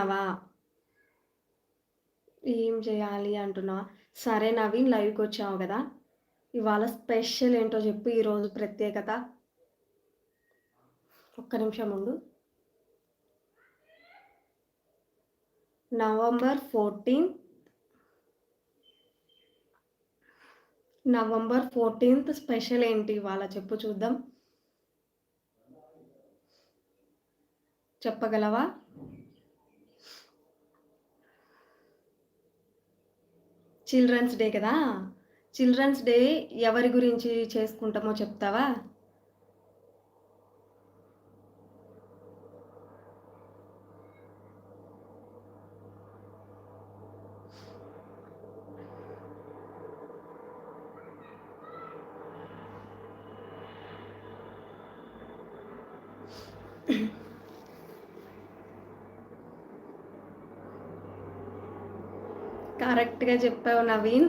చేస్తున్నావా? ఏం చేయాలి అంటున్నావా? సరే నవీన్ లైవ్‌కొచ్చావు గదా! ఇవాళ స్పెషల్ ఏంటో జెప్పు ఈరోజు ప్రత్యేకత? ఒక్క నిమిషం ఉండు. నవంబర్ 14 నవంబర్ 14థ్ స్పెషల్ ఏంటి ఇవాళ చెప్పు చూద్దాం. చెప్పగలవా? చిల్డ్రన్స్ డే కదా! చిల్డ్రన్స్ డే ఎవరి గురించి చేసుకుంటామో చెప్తావా? కరెక్ట్‌గా చెప్పావు నవీన్.